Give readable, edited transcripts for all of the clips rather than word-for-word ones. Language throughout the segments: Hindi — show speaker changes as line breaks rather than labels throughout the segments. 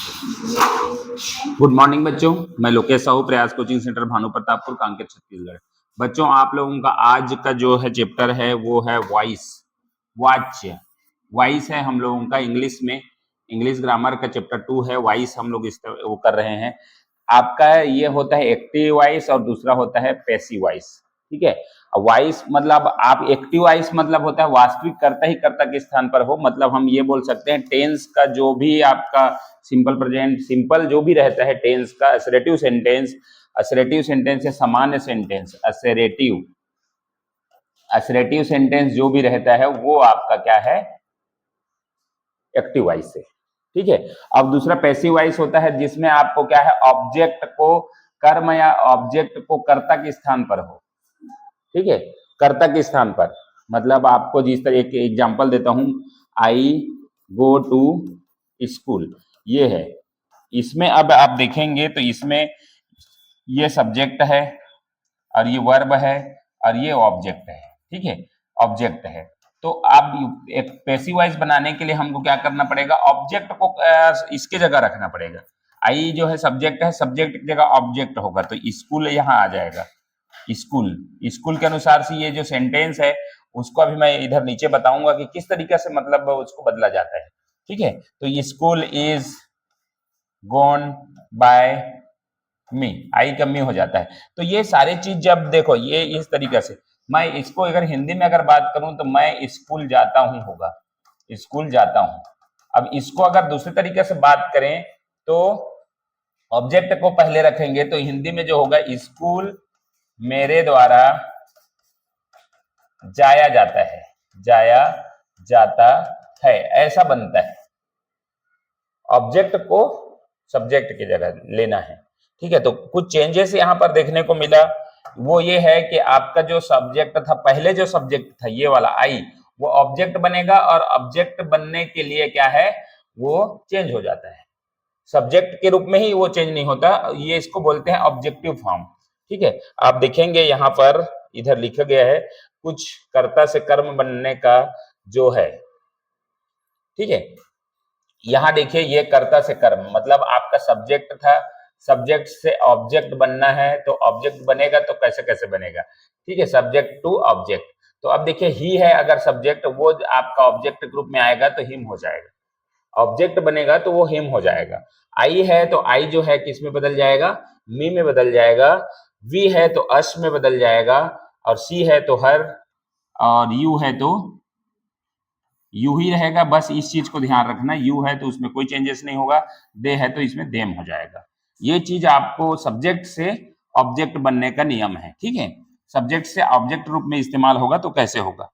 गुड मॉर्निंग बच्चों, मैं लोकेश साहू, प्रयास कोचिंग सेंटर भानु प्रतापपुर, कांकेर, छत्तीसगढ़। बच्चों, आप लोगों का आज का जो है चैप्टर है वो है वॉइस, वाच्य। वॉइस है हम लोगों का इंग्लिश में, इंग्लिश ग्रामर का चैप्टर 2 है वॉइस। हम लोग इस वो कर रहे हैं। आपका ये होता है एक्टिव वॉइस और दूसरा होता है पैसिव वॉइस। ठीक है, वॉइस मतलब आप एक्टिव वॉइस मतलब होता है वास्तविक कर्ता ही कर्ता के स्थान पर हो। मतलब हम ये बोल सकते हैं टेंस का जो भी आपका सिंपल प्रेजेंट सिंपल जो भी रहता है टेंस का, असरेटिव सेंटेंस, असरेटिव सेंटेंस या सामान्य सेंटेंस, असरेटिव सेंटेंस जो भी रहता है वो आपका क्या है, एक्टिव वॉइस है। ठीक है, अब दूसरा पैसिव वॉइस होता है जिसमें आपको क्या है, ऑब्जेक्ट को कर्म या ऑब्जेक्ट को कर्ता के स्थान पर हो। ठीक है, कर्ता के स्थान पर मतलब आपको जिस तरह एक एग्जांपल देता हूं, आई गो टू स्कूल, ये है। इसमें अब आप देखेंगे तो इसमें ये सब्जेक्ट है और ये वर्ब है और ये ऑब्जेक्ट है। ठीक है, ऑब्जेक्ट है। तो आप एक पैसिव वॉइस बनाने के लिए हमको क्या करना पड़ेगा, ऑब्जेक्ट को इसके जगह रखना पड़ेगा। आई जो है सब्जेक्ट है, सब्जेक्ट की जगह ऑब्जेक्ट होगा, तो स्कूल यहाँ आ जाएगा। स्कूल, स्कूल के अनुसार से ये जो सेंटेंस है उसको अभी मैं इधर नीचे बताऊंगा कि किस तरीके से मतलब उसको बदला जाता है। ठीक है, तो स्कूल इज गोन बाय मी, आई का मी हो जाता है। तो ये सारी चीज जब देखो ये इस तरीके से, मैं इसको अगर हिंदी में अगर बात करूं तो मैं स्कूल जाता हूं होगा, स्कूल जाता हूं। अब इसको अगर दूसरे तरीके से बात करें तो ऑब्जेक्ट को पहले रखेंगे तो हिंदी में जो होगा, स्कूल मेरे द्वारा जाया जाता है, जाया जाता है, ऐसा बनता है। ऑब्जेक्ट को सब्जेक्ट की जगह लेना है। ठीक है, तो कुछ चेंजेस यहां पर देखने को मिला, वो ये है कि आपका जो सब्जेक्ट था, पहले जो सब्जेक्ट था ये वाला आई, वो ऑब्जेक्ट बनेगा और ऑब्जेक्ट बनने के लिए क्या है, वो चेंज हो जाता है। सब्जेक्ट के रूप में ही वो चेंज नहीं होता, ये इसको बोलते हैं ऑब्जेक्टिव फॉर्म। ठीक है, आप देखेंगे यहाँ पर इधर लिखा गया है कुछ कर्ता से कर्म बनने का जो है। ठीक है, यहां देखिए ये कर्ता से कर्म मतलब आपका सब्जेक्ट था, सब्जेक्ट से ऑब्जेक्ट बनना है, तो ऑब्जेक्ट बनेगा तो कैसे कैसे बनेगा। ठीक है, सब्जेक्ट टू ऑब्जेक्ट। तो अब देखिए ही है अगर सब्जेक्ट, वो आपका ऑब्जेक्ट के रूप में आएगा तो हिम हो जाएगा, ऑब्जेक्ट बनेगा तो वो हिम हो जाएगा। आई है तो आई जो है किस में बदल जाएगा, मी में बदल जाएगा। वी है तो अश में बदल जाएगा, और सी है तो हर, और यू है तो यू ही रहेगा। बस इस चीज को ध्यान रखना, यू है तो उसमें कोई चेंजेस नहीं होगा, दे है तो इसमें देम हो जाएगा। ये चीज आपको सब्जेक्ट से ऑब्जेक्ट बनने का नियम है। ठीक है, सब्जेक्ट से ऑब्जेक्ट रूप में इस्तेमाल होगा तो कैसे होगा।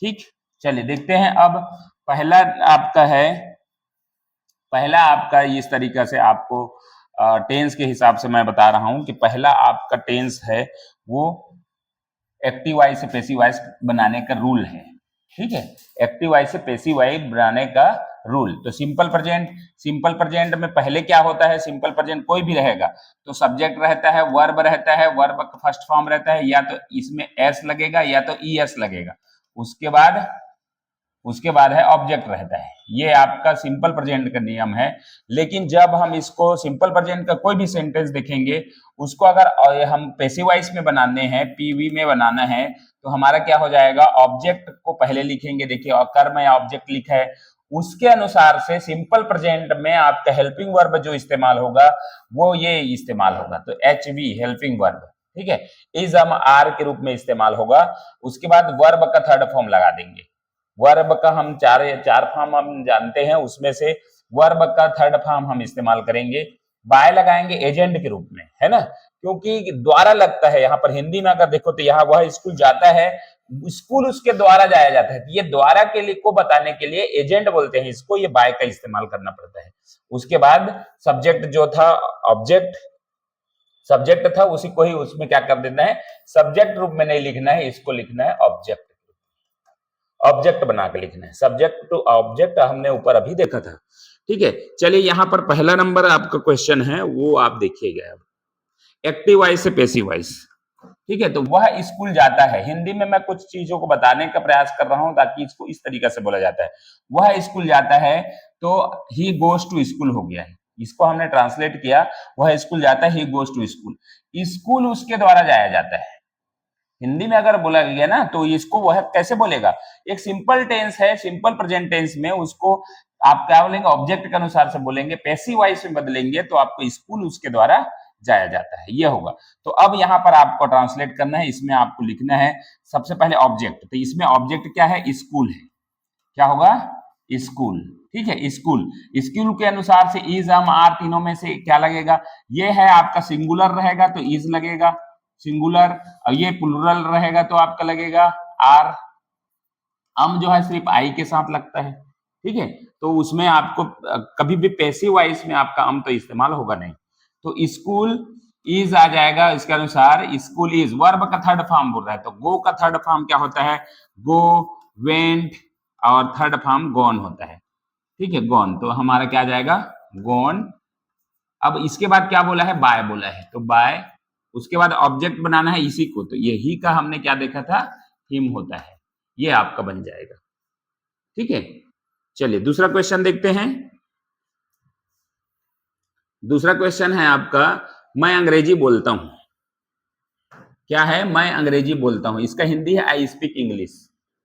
ठीक, चलिए देखते हैं। अब पहला आपका है, पहला आपका इस तरीका से आपको टेंस के हिसाब से मैं बता रहा हूं कि पहला आपका टेंस है वो एक्टिव वॉइस से पैसिव वॉइस बनाने का रूल है। ठीक है, एक्टिव वॉइस से पैसिव वॉइस बनाने का रूल। तो सिंपल प्रेजेंट, सिंपल प्रेजेंट में पहले क्या होता है, सिंपल प्रेजेंट कोई भी रहेगा तो सब्जेक्ट रहता है, वर्ब रहता है, वर्ब का फर्स्ट फॉर्म रहता है, या तो इसमें एस लगेगा या तो ई एस लगेगा, उसके बाद है ऑब्जेक्ट रहता है। ये आपका सिंपल प्रेजेंट का नियम है। लेकिन जब हम इसको सिंपल प्रेजेंट का कोई भी सेंटेंस देखेंगे, उसको अगर हम पैसिव वॉइस में बनाने हैं, पीवी में बनाना है, तो हमारा क्या हो जाएगा, ऑब्जेक्ट को पहले लिखेंगे। देखिए और कर्म या ऑब्जेक्ट लिखा है, उसके अनुसार से सिंपल प्रेजेंट में आपका हेल्पिंग वर्ब जो इस्तेमाल होगा वो ये इस्तेमाल होगा, तो एच वी हेल्पिंग वर्ब। ठीक है, इज हम आर के रूप में इस्तेमाल होगा। उसके बाद वर्ब का थर्ड फॉर्म लगा देंगे। वर्ब का हम चार फॉर्म हम जानते हैं, उसमें से वर्ब का थर्ड फॉर्म हम इस्तेमाल करेंगे। बाय लगाएंगे एजेंट के रूप में, है ना, क्योंकि द्वारा लगता है। यहाँ पर हिंदी में अगर देखो तो यहाँ वह स्कूल जाता है, स्कूल उसके द्वारा जाया जाता है, ये द्वारा के लिए को बताने के लिए एजेंट बोलते हैं इसको, ये बाय का इस्तेमाल करना पड़ता है। उसके बाद सब्जेक्ट जो था, ऑब्जेक्ट सब्जेक्ट था, उसी को ही उसमें क्या कर देना है, सब्जेक्ट रूप में नहीं लिखना है, इसको लिखना है ऑब्जेक्ट, ऑब्जेक्ट बना के लिखना है। सब्जेक्ट टू ऑब्जेक्ट हमने ऊपर अभी देखा था। ठीक है, चलिए यहां पर पहला नंबर आपका क्वेश्चन है वो आप देखिएगा। अब एक्टिव वॉइस से पैसिव वॉइस। ठीक है, तो वह स्कूल जाता है, हिंदी में मैं कुछ चीजों को बताने का प्रयास कर रहा हूं ताकि इसको इस तरीके से बोला जाता है। वह स्कूल जाता है तो ही गोज टू स्कूल हो गया है। इसको हमने ट्रांसलेट किया, वह स्कूल जाता है, he goes to school. School उसके द्वारा जाया जाता है। हिंदी में अगर बोला गया ना तो इसको वह कैसे बोलेगा, एक सिंपल टेंस है, सिंपल प्रेजेंट टेंस में उसको आप क्या बोलेंगे, ऑब्जेक्ट के अनुसार से बोलेंगे, पैसिव वॉइस में बदलेंगे तो आपको स्कूल उसके द्वारा जाया जाता है, ये होगा। तो अब यहाँ पर आपको ट्रांसलेट करना है, इसमें आपको लिखना है सबसे पहले ऑब्जेक्ट, तो इसमें ऑब्जेक्ट क्या है, स्कूल है, क्या होगा, स्कूल, ठीक है, स्कूल। स्कूल के अनुसार से इज, हम, आर तीनों में से क्या लगेगा, ये है आपका सिंगुलर रहेगा तो इज लगेगा सिंगुलर, और ये प्लूरल रहेगा तो आपका लगेगा आर। जो है सिर्फ आई के साथ लगता है, ठीक है, तो उसमें आपको कभी भी पैसिव वॉइस में आपका तो इस्तेमाल होगा नहीं। तो स्कूल इज आ जाएगा, इसके अनुसार स्कूल इज। वर्ब का थर्ड फॉर्म बोल रहा है, तो गो का थर्ड फॉर्म क्या होता है, गो, वेंट, और थर्ड फॉर्म गॉन होता है, ठीक है, गॉन। तो हमारा क्या आ जाएगा, गॉन। अब इसके बाद क्या बोला है, बाय बोला है, तो बाय। उसके बाद ऑब्जेक्ट बनाना है इसी को, तो ये ही का हमने क्या देखा था, हिम होता है, ये आपका बन जाएगा, ठीक है। चलिए दूसरा क्वेश्चन देखते हैं। दूसरा क्वेश्चन है आपका, मैं अंग्रेजी बोलता हूं, क्या है, मैं अंग्रेजी बोलता हूं, इसका हिंदी है I speak English,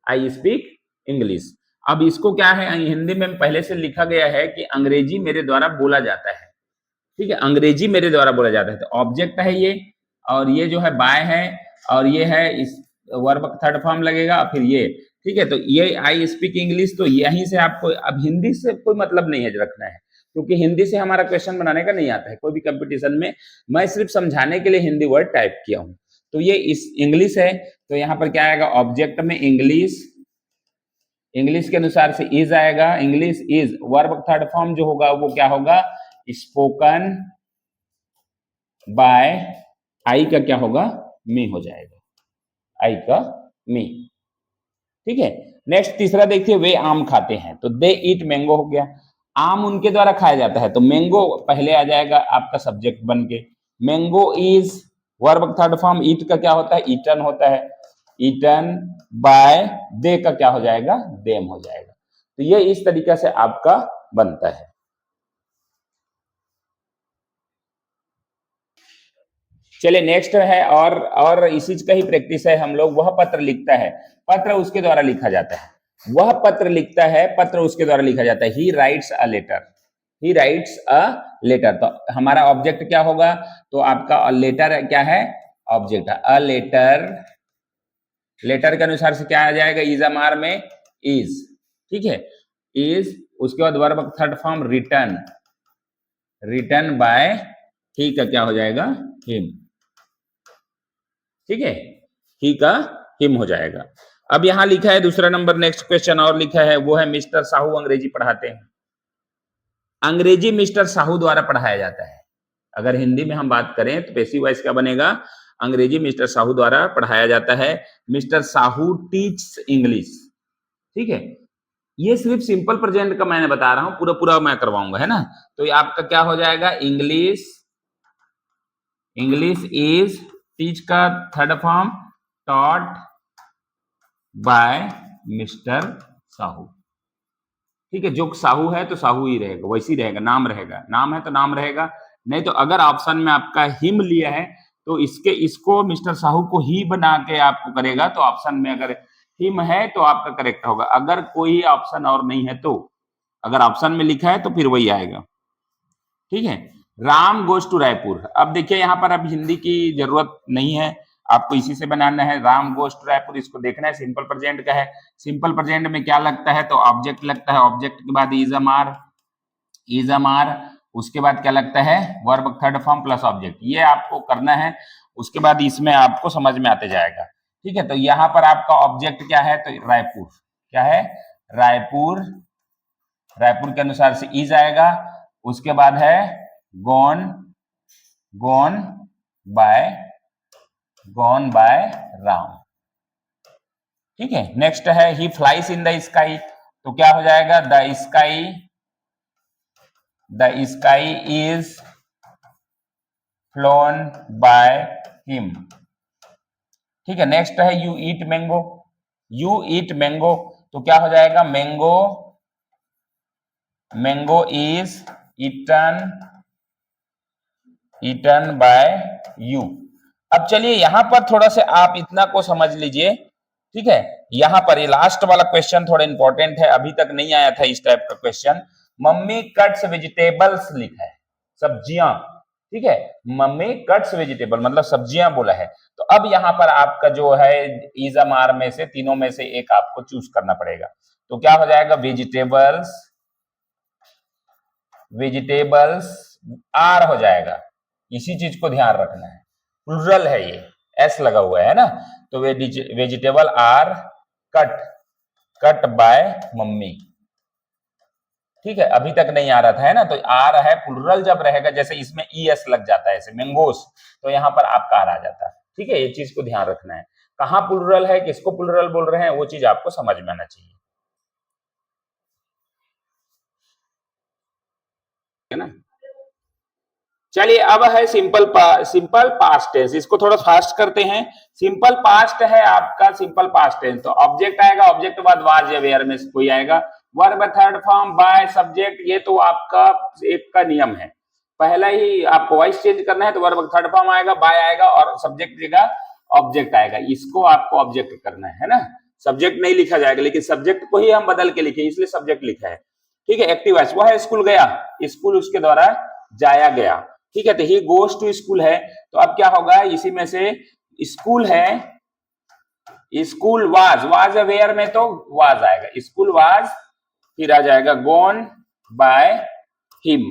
I speak English. अब इसको क्या है, हिंदी में पहले से लिखा गया है कि अंग्रेजी मेरे द्वारा बोला जाता है, ठीक है, अंग्रेजी मेरे द्वारा बोला जाता है, तो ऑब्जेक्ट है ये, और ये जो है बाय है, और ये है इस वर्ब थर्ड फॉर्म लगेगा, फिर ये, ठीक है। तो ये आई स्पीक इंग्लिश, तो यहीं से आपको अब हिंदी से कोई मतलब नहीं है रखना है, क्योंकि हिंदी से हमारा क्वेश्चन बनाने का नहीं आता है कोई भी कंपटीशन में, मैं सिर्फ समझाने के लिए हिंदी वर्ड टाइप किया हूं। तो ये इस इंग्लिश है, तो यहाँ पर क्या आएगा, ऑब्जेक्ट में इंग्लिश, इंग्लिश के अनुसार से इज आएगा, English is, verb third form जो होगा वो क्या होगा, स्पोकन बाय, आई का क्या होगा, मी हो जाएगा, आई का मी, ठीक है। नेक्स्ट तीसरा देखिए, वे आम खाते हैं, तो दे ईट मैंगो हो गया, आम उनके द्वारा खाया जाता है, तो मैंगो पहले आ जाएगा आपका सब्जेक्ट बन के, mango is, verb third form, eat का क्या होता है, ईटन होता है, ईटन बाय, दे का क्या हो जाएगा, देम हो जाएगा। तो ये इस तरीके से आपका बनता है। चलिए नेक्स्ट है, और इसी का ही प्रैक्टिस है हम लोग, वह पत्र लिखता है, पत्र उसके द्वारा लिखा जाता है, वह पत्र लिखता है, पत्र उसके द्वारा लिखा जाता है, he writes a letter, he writes a letter. तो हमारा ऑब्जेक्ट क्या होगा, तो आपका लेटर क्या है, ऑब्जेक्ट है, अ लेटर, लेटर के अनुसार से क्या आ जाएगा, इज अमार में इज, ठीक है, इज। उसके बाद verb third form return, return by, he का क्या हो जाएगा, हिम, ठीक है, ही का हिम हो जाएगा। अब यहां लिखा है दूसरा नंबर, नेक्स्ट क्वेश्चन और लिखा है, वो है मिस्टर साहू अंग्रेजी पढ़ाते हैं, अंग्रेजी मिस्टर साहू द्वारा पढ़ाया जाता है। अगर हिंदी में हम बात करें तो पैसिव वॉइस क्या बनेगा, अंग्रेजी मिस्टर साहू द्वारा पढ़ाया जाता है, मिस्टर साहू टीच इंग्लिश, ठीक है। ये सिर्फ सिंपल प्रेजेंट का मैंने बता रहा हूं, पूरा पूरा मैं करवाऊंगा, है ना। तो ये आपका क्या हो जाएगा, इंग्लिश, इंग्लिश इज, टीच का third form taught by mister Sahu, ठीक है, जो साहू है तो साहू ही रहेगा, वैसे ही रहेगा, नाम रहेगा, नाम है तो नाम रहेगा। नहीं तो अगर ऑप्शन में आपका हिम लिया है तो इसको मिस्टर साहू को ही बना के आपको करेगा, तो ऑप्शन में अगर हिम है तो आपका करेक्ट होगा, अगर कोई ऑप्शन और नहीं है तो, अगर ऑप्शन में लिखा है तो फिर वही आएगा, ठीक है। राम गोज टू रायपुर, अब देखिए यहाँ पर अब हिंदी की जरूरत नहीं है, आपको इसी से बनाना है, राम गोज टू रायपुर, इसको देखना है, सिंपल प्रेजेंट का है, सिंपल प्रेजेंट में क्या लगता है, तो ऑब्जेक्ट लगता है, ऑब्जेक्ट के बाद इज अमार, इज अमार, उसके बाद क्या लगता है, verb third form plus object, ये आपको करना है, उसके बाद इसमें आपको समझ में आते जाएगा, ठीक है। तो यहाँ पर आपका ऑब्जेक्ट क्या है, तो रायपुर, क्या है, रायपुर, रायपुर के अनुसार से इज आएगा, उसके बाद है gone, gone by, gone by Ram, ठीक है। नेक्स्ट है he flies in the sky, तो क्या हो जाएगा, the sky, the sky is flown by him, ठीक है। नेक्स्ट है you eat mango, you eat mango, तो क्या हो जाएगा, mango, mango is eaten, eaten by you. अब चलिए यहां पर थोड़ा से आप इतना को समझ लीजिए, ठीक है। यहां पर ये लास्ट वाला क्वेश्चन थोड़ा इंपॉर्टेंट है, अभी तक नहीं आया था इस टाइप का क्वेश्चन। मम्मी कट्स वेजिटेबल्स लिखा है, सब्जियां, ठीक है। मम्मी कट्स वेजिटेबल मतलब सब्जियां बोला है। तो अब यहां पर आपका जो है इजम आर में से तीनों में से एक आपको चूज करना पड़ेगा। तो क्या हो जाएगा, वेजिटेबल्स, वेजिटेबल्स आर हो जाएगा। इसी चीज को ध्यान रखना है, प्लूरल है ये, एस लगा हुआ है ना। तो vegetable are cut, cut by mummy, ठीक है। अभी तक नहीं आ रहा था है ना, तो आ रहा है। प्लूरल जब रहेगा, जैसे इसमें ई एस लग जाता है ऐसे मैंगोस, तो यहां पर आपका आर आ जाता है, ठीक है। ये चीज को ध्यान रखना है, कहां प्लूरल है, किसको प्लूरल बोल रहे हैं, वो चीज आपको समझ में आना चाहिए, है ना। चलिए अब है सिंपल पास्ट टेंस, इसको थोड़ा फास्ट करते हैं। सिंपल पास्ट है आपका सिंपल पास्ट टेंस, तो ऑब्जेक्ट आएगा, ऑब्जेक्ट बाद वाज या वेयर में से कोई आएगा। Verb third form by subject, ये तो आपका एक का नियम है। पहला ही आपको वॉइस चेंज करना है तो वर्ब थर्ड फॉर्म आएगा, बाय आएगा और सब्जेक्ट जगह ऑब्जेक्ट आएगा। इसको आपको ऑब्जेक्ट करना है ना, सब्जेक्ट नहीं लिखा जाएगा, लेकिन सब्जेक्ट को ही हम बदल के लिखे, इसलिए सब्जेक्ट लिखा है, ठीक है। एक्टिव वॉइस वो है स्कूल गया, स्कूल उसके द्वारा जाया गया, ठीक है। तो ही गोज टू स्कूल है, तो अब क्या होगा, इसी में से स्कूल है, स्कूल वाज, वाज वेयर में तो वाज आएगा, स्कूल वाज, फिर आ जाएगा गोन बाय हिम,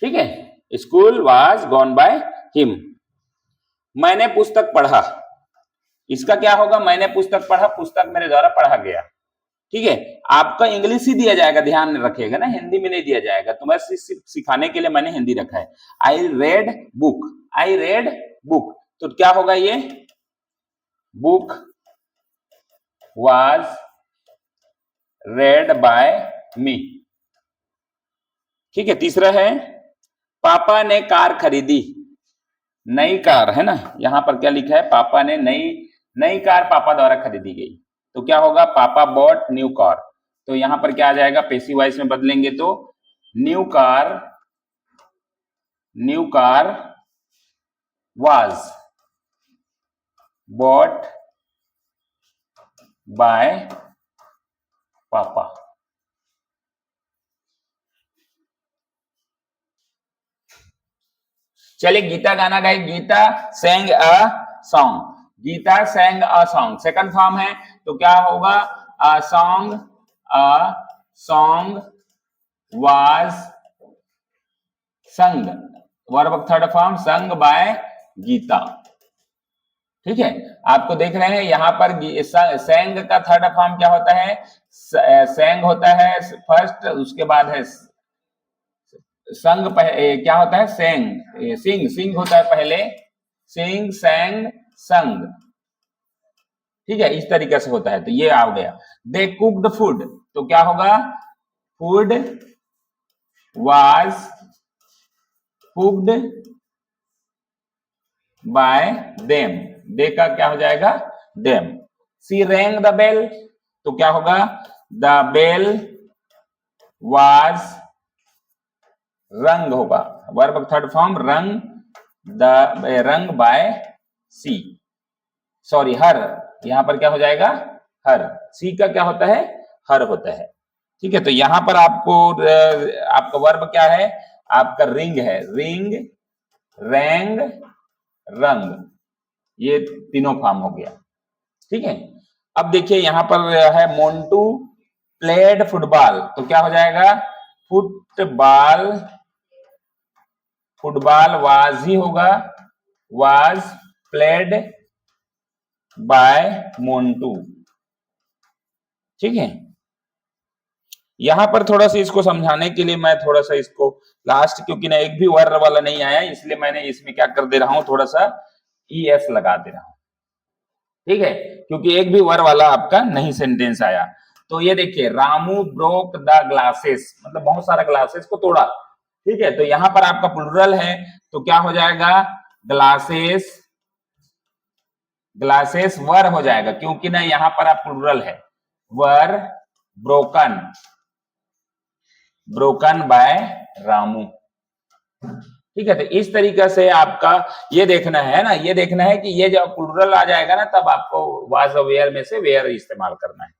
ठीक है। School was gone by him. मैंने पुस्तक पढ़ा, इसका क्या होगा, मैंने पुस्तक पढ़ा, पुस्तक मेरे द्वारा पढ़ा गया, ठीक है। आपका इंग्लिश ही दिया जाएगा, ध्यान रखिएगा ना, हिंदी में नहीं दिया जाएगा, तो मैं सिर्फ सिखाने के लिए मैंने हिंदी रखा है। I read book, I read book, तो क्या होगा ये, बुक वाज रेड बाय मी, ठीक है। तीसरा है पापा ने कार खरीदी, नई कार है ना, यहां पर क्या लिखा है, पापा ने नई कार पापा द्वारा खरीदी गई, तो क्या होगा, पापा बॉट न्यू कार। तो यहां पर क्या आ जाएगा, पैसिव वॉइस में बदलेंगे तो new car was bought by पापा। चलिए गीता गाना गाई, Geeta sang a song, Geeta sang a song second form है, तो क्या होगा, a song was sung, verb third form sung by Geeta, ठीक है। आपको देख रहे हैं यहां पर सेंग का थर्ड फॉर्म क्या होता है, सेंग होता है फर्स्ट, उसके बाद है संग, क्या होता है, सेंग, सिंग होता है पहले, सिंग सेंग संग, ठीक है। इस तरीके से होता है, तो ये आ गया। दे कुक्ड फूड, तो क्या होगा, food was cooked by them, they का क्या हो जाएगा, them. She rang the bell, तो क्या होगा, द बेल वाज रंग होगा, वर्ब थर्ड फॉर्म रंग, रंग बाय सी, सॉरी हर, यहां पर क्या हो जाएगा, हर, सी का क्या होता है, हर होता है, ठीक है। तो यहां पर आपका वर्ब क्या है, आपका रिंग है, रिंग रैंग रंग, ये तीनों फॉर्म हो गया, ठीक है। अब देखिए यहां पर है मोन्टू प्लेड फुटबॉल, तो क्या हो जाएगा, फुटबॉल, फुटबॉल वाज ही होगा, वाज प्लेड बाय मोन्टू, ठीक है। यहां पर थोड़ा सा इसको समझाने के लिए मैं थोड़ा सा इसको लास्ट, क्योंकि ना एक भी वर्ड वाला नहीं आया, इसलिए मैंने इसमें क्या कर दे रहा हूं, थोड़ा सा ई एस लगा दे रहा हूं, ठीक है, क्योंकि एक भी वर्ड वाला आपका नहीं सेंटेंस आया। तो ये देखिए, रामू ब्रोक द ग्लासेस, मतलब बहुत सारा ग्लासेस को तोड़ा, ठीक है। तो यहां पर आपका प्लूरल है, तो क्या हो जाएगा, ग्लासेस, ग्लासेस वर हो जाएगा, क्योंकि ना यहां पर आप प्लूरल है, वर ब्रोकन, ब्रोकन बाय रामू। ठीक है, तो इस तरीके से आपका ये देखना है ना, ये देखना है कि ये जब प्लूरल आ जाएगा ना तब आपको वाज और वेयर में से वेयर इस्तेमाल करना है।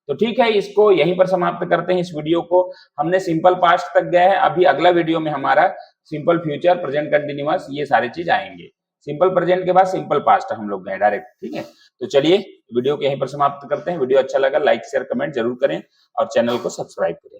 तो ठीक है, इसको यहीं पर समाप्त करते हैं इस वीडियो को। हमने सिंपल पास्ट तक गए हैं, अभी अगला वीडियो में हमारा सिंपल फ्यूचर, प्रेजेंट कंटिन्यूअस, ये सारी चीज आएंगे। सिंपल प्रेजेंट के बाद सिंपल पास्ट हम लोग गए डायरेक्ट। ठीक है, तो चलिए वीडियो को यहीं पर समाप्त करते हैं। वीडियो अच्छा लगा लाइक शेयर कमेंट जरूर करें और चैनल को सब्सक्राइब करें।